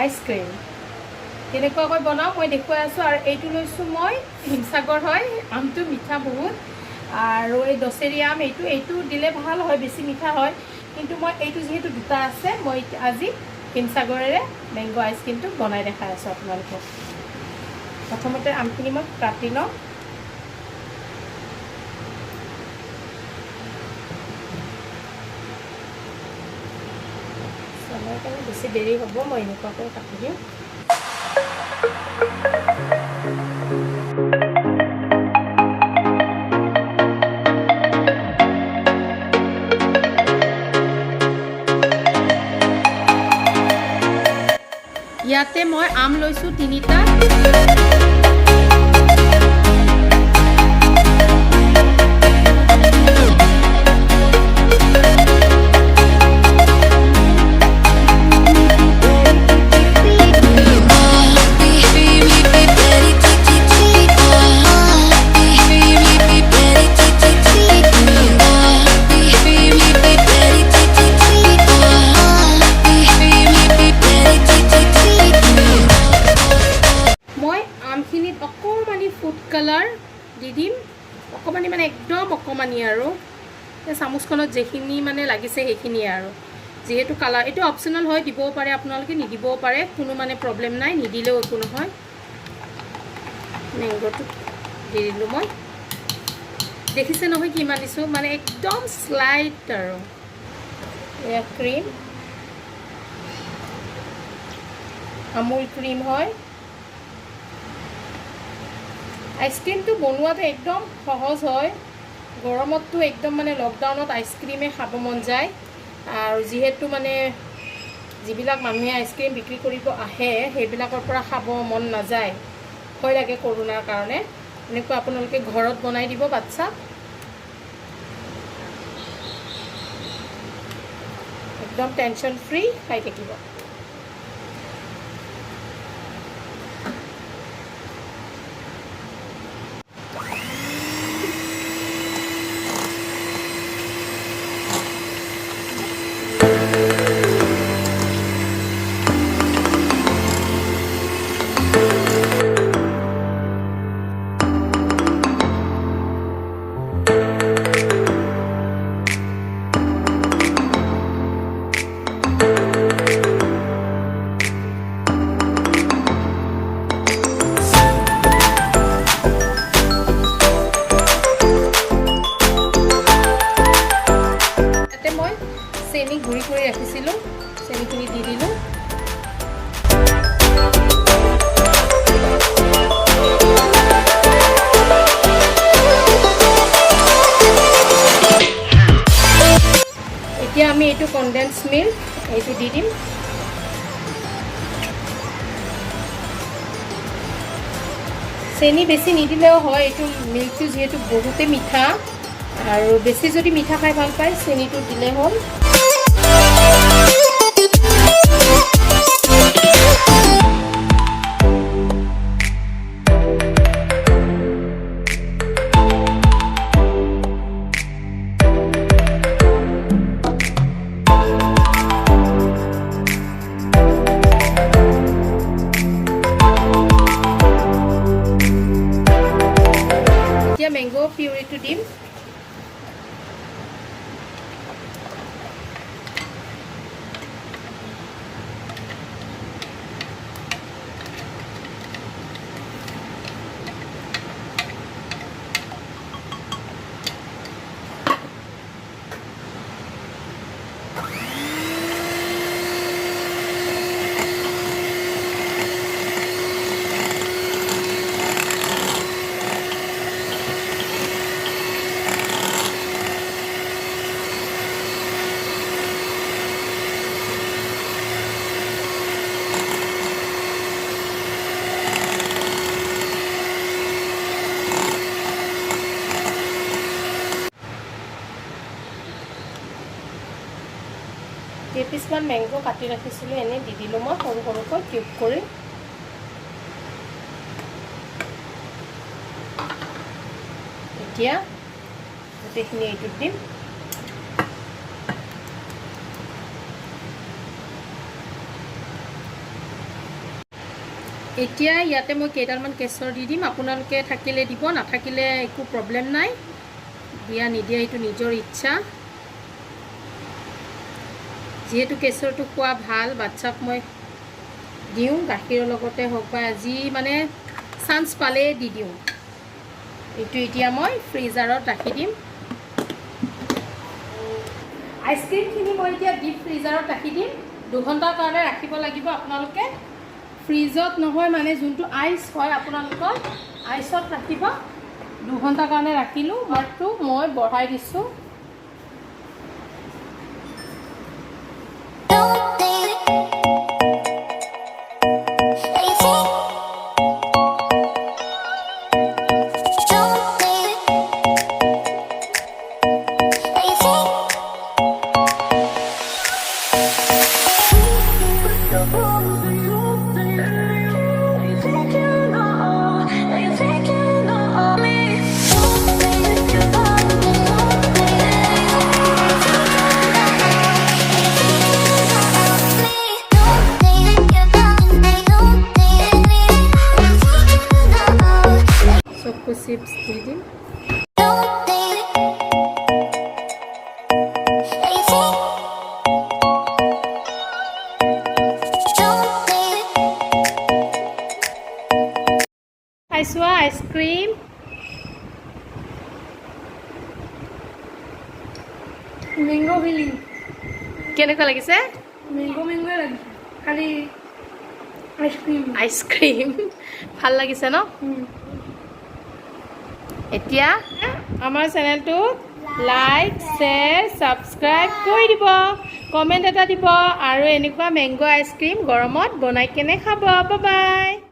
Ice cream কেনেকুৱাকৈ বনাওঁ মই দেখুৱাই আছোঁ। আৰু এইটো লৈছোঁ মই হিমসাগৰ হয়, আমটো মিঠা বহুত। আৰু এই দশেৰী আম এইটো দিলে ভাল হয়, বেছি মিঠা হয়। কিন্তু মই এইটো যিহেতু দুটা আছে, মই আজি হিমসাগৰেৰে মেংগো আইচক্ৰীমটো বনাই দেখাই আছোঁ আপোনালোকক। প্ৰথমতে আমখিনি মই কাটি লওঁ। সময় কাৰণে বেছি দেৰি হ'ব, মই এনেকুৱাকৈ কাটি দিওঁ। ইয়াতে মই আম লৈছোঁ 3টা। ফুড কালাৰ দি দিম অকণমানি, মানে একদম অকণমানি আৰু চামুচখনত যেখিনি মানে লাগিছে সেইখিনিয়ে। আৰু যিহেতু কালাৰ এইটো অপশ্যনেল হয়, দিবও পাৰে আপোনালোকে, নিদিবও পাৰে, কোনো মানে প্ৰব্লেম নাই, নিদিলেও একো নহয়। মেংগোটো দি দিলোঁ মই, দেখিছে নহয় কিমান দিছোঁ, মানে একদম স্লাইট। আৰু এয়া ক্ৰীম, আমুল ক্ৰীম হয়। আইচক্ৰীমটো বনোৱাটো একদম সহজ হয়, গৰমততো একদম মানে লকডাউনত আইচক্ৰীমে খাব মন যায়। আৰু যিহেতু মানে যিবিলাক মানুহে আইচক্ৰীম বিক্ৰী কৰিব আহে সেইবিলাকৰ পৰা খাব মন নাযায়, ভয় লাগে কৰোণাৰ কাৰণে। এনেকুৱা আপোনালোকে ঘৰত বনাই দিব বাচ্চাক, একদম টেনশ্যন ফ্ৰী খাই থাকিব। চেনি গুড়ি কৰি ৰাখিছিলোঁ, চেনিখিনি দি দিলোঁ। এতিয়া আমি এইটো কনডেন্স মিল্ক এইটো দি দিম। চেনি বেছি নিদিলেও হয়, এইটো মিল্কটো যিহেতু বহুতেই মিঠা, আৰু বেছি যদি মিঠা খাই ভাল পায় চেনিটো দিলে হ'ল। এতিয়া মেংগো পিউৰিটো দিম। কেইপিচমান মেংগো কাটি ৰাখিছিলোঁ, এনেই দি দিলোঁ মই সৰু সৰুকৈ কিউব কৰি। এতিয়া গোটেইখিনি এইটোত দিম। এতিয়া ইয়াতে মই কেইডালমান কেশৰ দি দিম আপোনালোকে থাকিলে দিব নাথাকিলে একো প্ৰব্লেম নাই দিয়া নিদিয়া এইটো নিজৰ ইচ্ছা যেহেতু কেশৰটো খোৱা ভাল বাচ্চাক মই দিওঁ গাখীৰৰ লগতে হওক বা আজি মানে চান্স পালে দি দিওঁ এইটো এতিয়া মই ফ্ৰিজাৰত ৰাখি দিম আইচক্ৰীমখিনি মই এতিয়া ডিপ ফ্ৰিজাৰত ৰাখি দিম 2 ঘণ্টাৰ কাৰণে ৰাখিব লাগিব আপোনালোকে ফ্ৰিজত নহয় মানে যোনটো আইচ হয় আপোনালোকৰ আইচত ৰাখিব 2 ঘণ্টাৰ কাৰণে ৰাখিলোঁ মাৰটো মই বঢ়াই দিছোঁ চিপছ দি দিম খাইছো আইচক্ৰীম মেংগো ফিলিং কেনেকুৱা লাগিছে মেংগো লাগিছে খালি আইচক্ৰীম ভাল লাগিছে ন এতিয়া আমাৰ চেনেলটো লাইক শ্বেয়াৰ ছাবস্ক্ৰাইব কৰি দিব কমেণ্ট এটা দিব আৰু এনেকুৱা মেংগো আইচক্ৰীম গৰমত বনাই কেনে খাব বাই বাই